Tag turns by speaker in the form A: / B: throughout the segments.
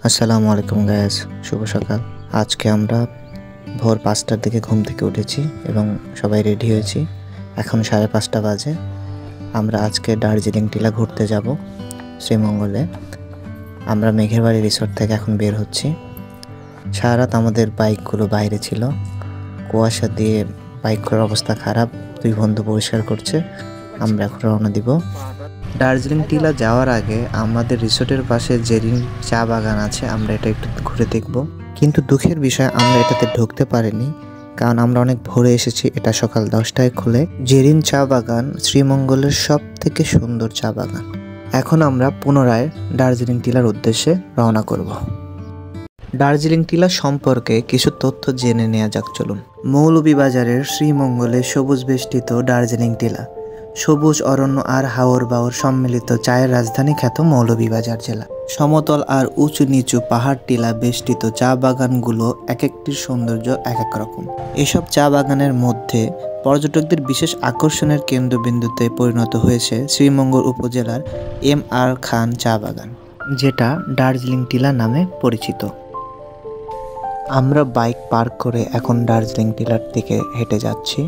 A: আসসালামু আলাইকুম গাইস, শুভ সকাল। আজকে আমরা ভোর 5টার দিকে ঘুম থেকে উঠেছি এবং সবাই রেডি হয়েছি। এখন 5:30 বাজে। আমরা আজকে দার্জিলিং টিলা ঘুরতে যাব শ্রীমঙ্গলে। আমরা মেঘের বাড়ি রিসোর্ট থেকে এখন বের হচ্ছি। সারা রাত আমাদের বাইকগুলো বাইরে ছিল, কুয়াশা দিয়ে বাইকগুলোর অবস্থা খারাপ। দুই বন্ধু পরিষ্কার করছে। আমরা এখন রওনা দিব। দার্জিলিং টিলা যাওয়ার আগে আমাদের রিসোর্টের পাশে জেরিন চা বাগান আছে, আমরা এটা একটু ঘুরে দেখব। কিন্তু দুঃখের বিষয় আমরা এটাতে ঢুকতে পারিনি, কারণ আমরা অনেক ভোরে এসেছি। এটা সকাল 10টায় খুলে। জেরিন চা বাগান শ্রীমঙ্গলের সব থেকে সুন্দর চা বাগান। এখন আমরা পুনরায় দার্জিলিং টিলার উদ্দেশ্যে রওনা করব। দার্জিলিং টিলা সম্পর্কে কিছু তথ্য জেনে নেওয়া যাক, চলুন। মৌলভীবাজারের শ্রীমঙ্গলে সবুজ বেষ্টিত দার্জিলিং টিলা। সবুজ অরণ্য আর হাওর বাওর সম্মিলিত চায়ের রাজধানী খ্যাত মৌলভীবাজার জেলা। সমতল আর উঁচু নিচু পাহাড় টিলা বেষ্টিত চা বাগানগুলো এক একটির সৌন্দর্য এক এক রকম। এসব চা বাগানের মধ্যে পর্যটকদের বিশেষ আকর্ষণের কেন্দ্রবিন্দুতে পরিণত হয়েছে শ্রীমঙ্গল উপজেলার এম.আর. খান চা বাগান, যেটা দার্জিলিং টিলা নামে পরিচিত। আমরা বাইক পার্ক করে এখন দার্জিলিং টিলার দিকে হেঁটে যাচ্ছি।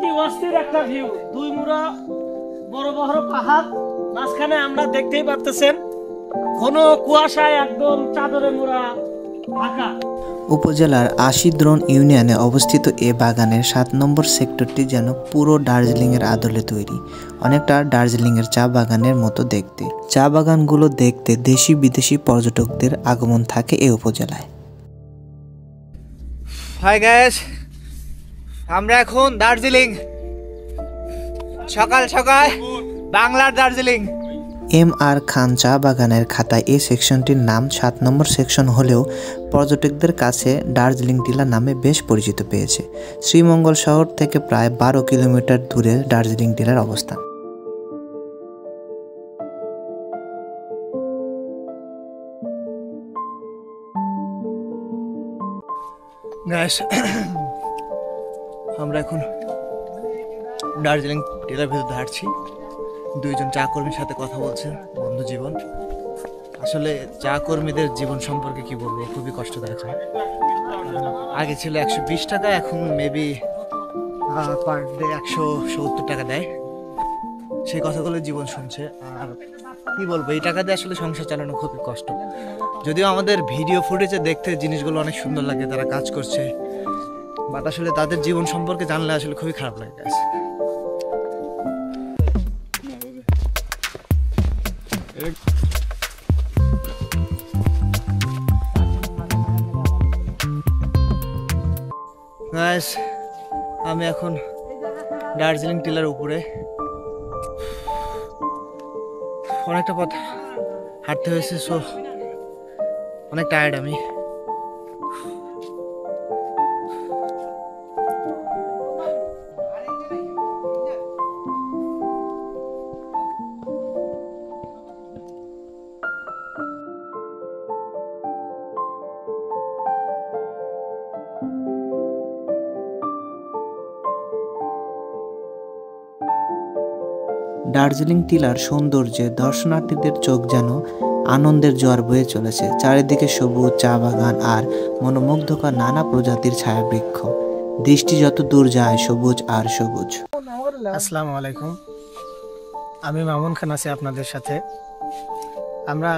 B: কি অস্থির একটা ভিউ, দুই মুড়া বড় বড় পাহাড়, মাঝখানে আমরা দেখতেই পারতেছেন ঘন কুয়াশায় একদম চাদরে মোড়া ঢাকা।
A: উপজেলার আশিদ্রোন ইউনিয়নে অবস্থিত এ বাগানের 7 নম্বর সেক্টরটি যেন পুরো দার্জিলিংয়ের আদলে তৈরি, অনেকটা দার্জিলিংয়ের চা বাগানের মতো দেখতে। চা বাগানগুলো দেখতে দেশি বিদেশি পর্যটকদের আগমন থাকে এই উপজেলায়।
C: হাই গাইস, আমরা এখন দার্জিলিং, সকাল সকাল বাংলার দার্জিলিং।
A: এম.আর. খান চা বাগানের খাতায় এই সেকশনটির নাম 7 নম্বর সেকশন হলেও পর্যটকদের কাছে দার্জিলিং টিলা নামে বেশ পরিচিত পেয়েছে। শ্রীমঙ্গল শহর থেকে প্রায় 12 কিলোমিটার দূরে দার্জিলিং টিলার অবস্থান।
C: গাইস, আমরা এখন দার্জিলিং টিলার ভেতর হাঁটছি। দুইজন চা কর্মীর সাথে কথা বলছে, বন্ধু জীবন। আসলে চা কর্মীদের জীবন সম্পর্কে কি বলবো, খুবই কষ্টদায়ক। আগে ছিল 120 টাকা, এখন মেবি পার ডে 170 টাকা দেয়। সেই কথাগুলো জীবন শুনছে। আর কি বলবো, এই টাকা দিয়ে আসলে সংসার চালানো খুবই কষ্ট। যদিও আমাদের ভিডিও ফুটেজে দেখতে জিনিসগুলো অনেক সুন্দর লাগে, তারা কাজ করছে, বাট আসলে তাদের জীবন সম্পর্কে জানলে আসলে খুবই খারাপ লাগে। গাইস, আমি এখন দার্জিলিং টিলার উপরে। অনেকটা পথ হাঁটতে হয়েছে, সো অনেক টায়ার্ড আমি।
A: দার্জিলিং টিলার সৌন্দর্যে দর্শনার্থীদের চোখ যেন আনন্দের জোয়ার বয়ে চলেছে। চারিদিকে সবুজ চা বাগান আর মনোমুগ্ধকর নানা প্রজাতির ছায়াবৃক্ষ। দৃষ্টি যত দূর যায় সবুজ আর সবুজ।
B: আসসালামু আলাইকুম, আমি মামুন খান আছি আপনাদের সাথে। আমরা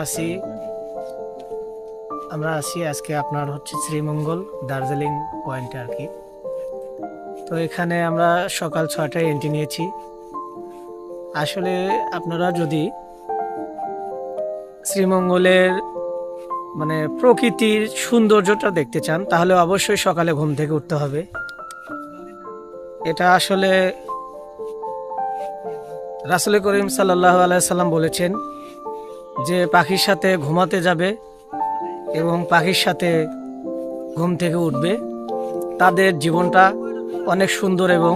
B: আছি আজকে আপনার হচ্ছে শ্রীমঙ্গল দার্জিলিং পয়েন্টে আর কি। তো এখানে আমরা সকাল 6টায় এন্ট্রি নিয়েছি। আসলে আপনারা যদি শ্রীমঙ্গলের মানে প্রকৃতির সৌন্দর্যটা দেখতে চান, তাহলে অবশ্যই সকালে ঘুম থেকে উঠতে হবে। এটা আসলে রাসূল করিম সাল্লাল্লাহু আলাইহি সাল্লাম বলেছেন যে পাখির সাথে ঘুমাতে যাবে এবং পাখির সাথে ঘুম থেকে উঠবে, তাদের জীবনটা অনেক সুন্দর এবং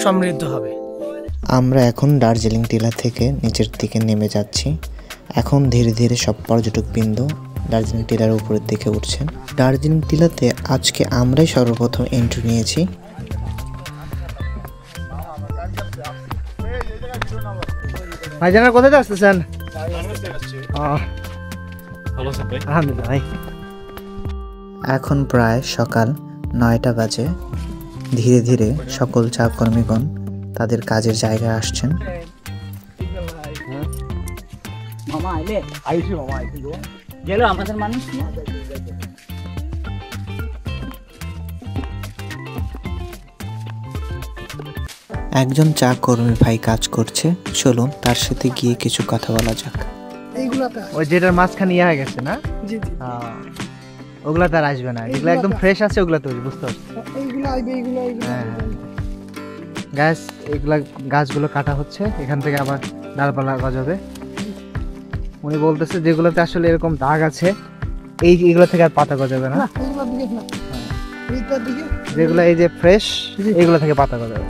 B: সমৃদ্ধ হবে।
A: আমরা এখন দার্জিলিং টিলা থেকে নিচের দিকে নেমে যাচ্ছি। এখন ধীরে ধীরে সব পর্যটকবৃন্দ দার্জিলিং টিলার উপরের দিকে উঠছেন। দার্জিলিং টিলাতে আজকে আমরাই সর্বপ্রথম এন্ট্রি নিয়েছি।
C: ভাইজান কোথায় আসতেছেন? আলহামদুলিল্লাহ ভাই।
A: এখন প্রায় সকাল 9টা বাজে। ধীরে ধীরে সকল চা কর্মীগণ তাদের কাজের জায়গায় আসছেন।
D: মামা আইলে আইছি মামা আইছি গেল আমাদের মানুষ
A: একজন চা কর্মী ভাই কাজ করছে, চলুন তার সাথে গিয়ে কিছু কথা বলা যাক।
C: ওই যেটার মাঝখানে ইয়ে হয়ে গেছে না, ওগুলা তার আসবে না, যেগুলো একদম ফ্রেশ আছে ওগুলা তো বুঝতে পারছি। হ্যাঁ গাছ, এগুলা গাছগুলো কাটা হচ্ছে, এখান থেকে আবার ডালপালা গজাবে। উনি বলতেছে যেগুলোতে আসলে এরকম দাগ আছে এইগুলো থেকে আর পাতা গজাবে না, যেগুলো এই যে ফ্রেশ এইগুলো থেকে পাতা গজাবে।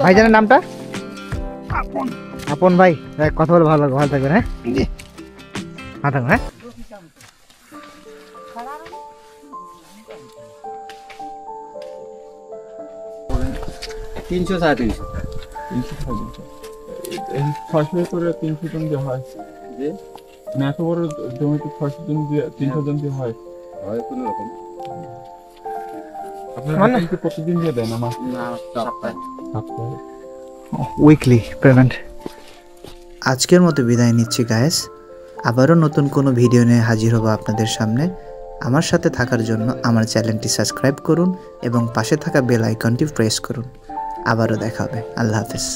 C: ভাইজানের নামটা? আপন ভাই, কথা বলে ভালো ভালো থাকবেন। হ্যাঁ থাকবেন। হ্যাঁ
E: ফসলের করে 300 জন দিয়ে হয় যে না, এত বড় জমিতে 600 জন দিয়ে 300 জন দিয়ে হয় কোনো রকম। আপনারা কি প্রতিদিন দিয়ে দেন? আমার সপ্তাহে
C: উইকলি পেমেন্ট।
A: আজকের মতো বিদায় নিচ্ছি গাইস। আবারও নতুন কোনো ভিডিও নিয়ে হাজির হব আপনাদের সামনে। আমার সাথে থাকার জন্য আমার চ্যানেলটি সাবস্ক্রাইব করুন এবং পাশে থাকা বেল আইকনটি প্রেস করুন। আবারও দেখা হবে। আল্লাহ হাফেজ।